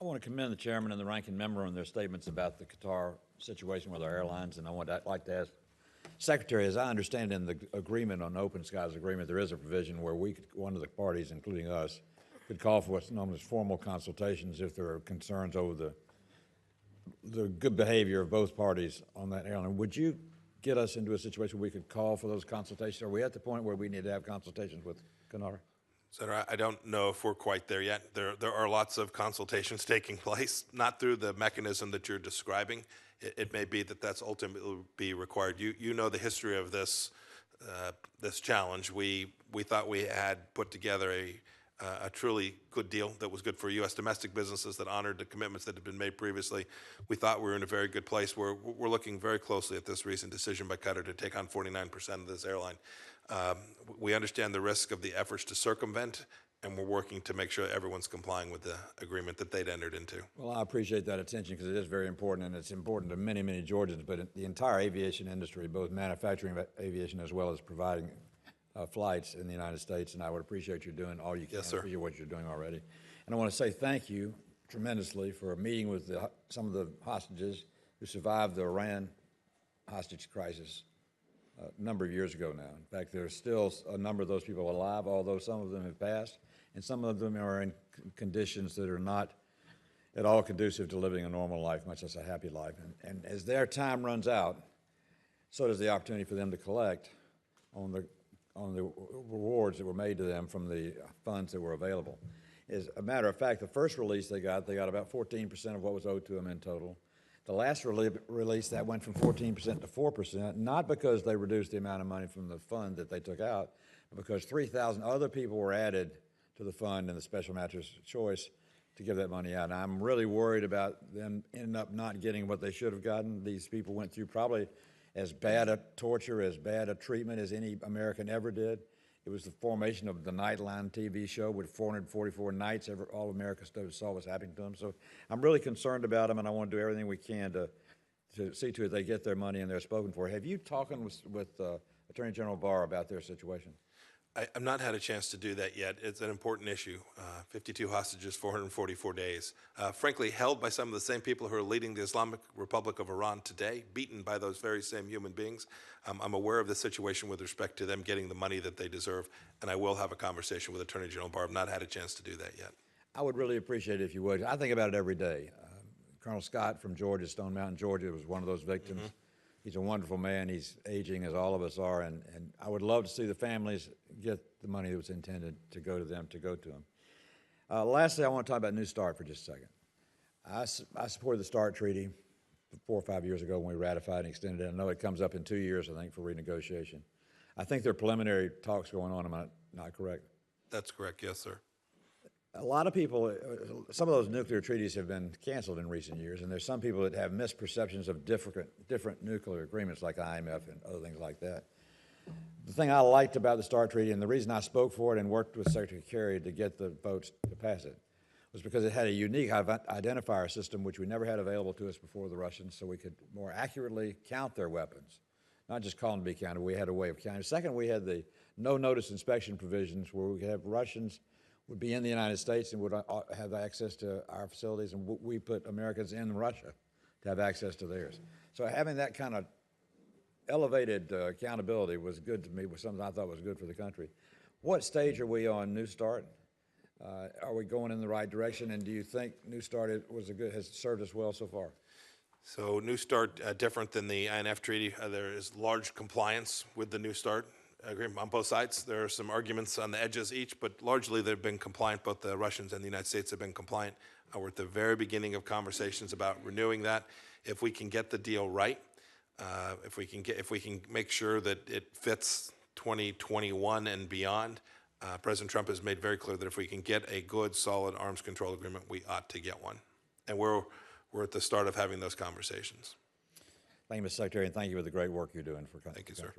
I want to commend the chairman and the ranking member on their statements about the Qatar situation with our airlines, and I'd like to ask Secretary, as I understand in the agreement on Open Skies agreement, there is a provision where one of the parties, including us, could call for what's known as formal consultations if there are concerns over the good behavior of both parties on that airline. Would you get us into a situation where we could call for those consultations? Are we at the point where we need to have consultations with Qatar? Senator, I don't know if we're quite there yet. There are lots of consultations taking place, not through the mechanism that you're describing. It may be that that's ultimately be required. You know the history of this this challenge. We thought we had put together a truly good deal that was good for U.S. domestic businesses that honored the commitments that had been made previously. We thought we were in a very good place. We're looking very closely at this recent decision by Qatar to take on 49% of this airline. We understand the risk of the efforts to circumvent, and we're working to make sure everyone's complying with the agreement that they'd entered into. Well, I appreciate that attention because it is very important, and it's important to many, many Georgians, but the entire aviation industry, both manufacturing aviation as well as providing flights in the United States, and I would appreciate you doing all you can. Yes, sir. I appreciate what you're doing already. And I want to say thank you tremendously for meeting with some of the hostages who survived the Iran hostage crisis a number of years ago now. In fact, there's still a number of those people alive, although some of them have passed, and some of them are in conditions that are not at all conducive to living a normal life, much less a happy life. And as their time runs out, so does the opportunity for them to collect on the rewards that were made to them from the funds that were available. As a matter of fact, the first release they got about 14% of what was owed to them in total. The last release, that went from 14% to 4%, not because they reduced the amount of money from the fund that they took out, but because 3,000 other people were added to the fund in the special matters choice to give that money out. And I'm really worried about them ending up not getting what they should have gotten. These people went through probably as bad a torture, as bad a treatment as any American ever did. It was the formation of the Nightline TV show with 444 nights all America saw was happening to them. So I'm really concerned about them, and I want to do everything we can to see to it they get their money and they're spoken for. Have you talked with Attorney General Barr about their situation? I've not had a chance to do that yet. It's an important issue. 52 hostages, 444 days. Frankly, held by some of the same people who are leading the Islamic Republic of Iran today, beaten by those very same human beings. I'm aware of the situation with respect to them getting the money that they deserve, and I will have a conversation with Attorney General Barr. I've not had a chance to do that yet. I would really appreciate it if you would. I think about it every day. Colonel Scott from Georgia, Stone Mountain, Georgia, was one of those victims. Mm-hmm. He's a wonderful man. He's aging, as all of us are, and I would love to see the families get the money that was intended to go to them, to go to them. Lastly, I want to talk about New START for just a second. I supported the START Treaty 4 or 5 years ago when we ratified and extended it. I know it comes up in 2 years, I think, for renegotiation. I think there are preliminary talks going on. Am I not correct? That's correct, yes, sir. A lot of people, some of those nuclear treaties have been canceled in recent years, and there's some people that have misperceptions of different nuclear agreements like IMF and other things like that. The thing I liked about the START Treaty, and the reason I spoke for it and worked with Secretary Kerry to get the votes to pass it, was because it had a unique identifier system which we never had available to us before the Russians, so we could more accurately count their weapons, not just call them to be counted. We had a way of counting. Second, we had the no-notice inspection provisions where we could have Russians would be in the United States and would have access to our facilities, and we put Americans in Russia to have access to theirs. So having that kind of elevated accountability was good to me, was something I thought was good for the country. What stage are we on New START? Are we going in the right direction, and do you think New START has served us well so far? So New START, different than the INF Treaty, there is large compliance with the New START agreement on both sides. There are some arguments on the edges each, but largely they've been compliant. Both the Russians and the United States have been compliant. We're at the very beginning of conversations about renewing that. If we can get the deal right, if we can make sure that it fits 2021 and beyond, President Trump has made very clear that if we can get a good, solid arms control agreement, we ought to get one. And we're at the start of having those conversations. Thank you, Mr. Secretary, and thank you for the great work you're doing for the country. Thank you, sir.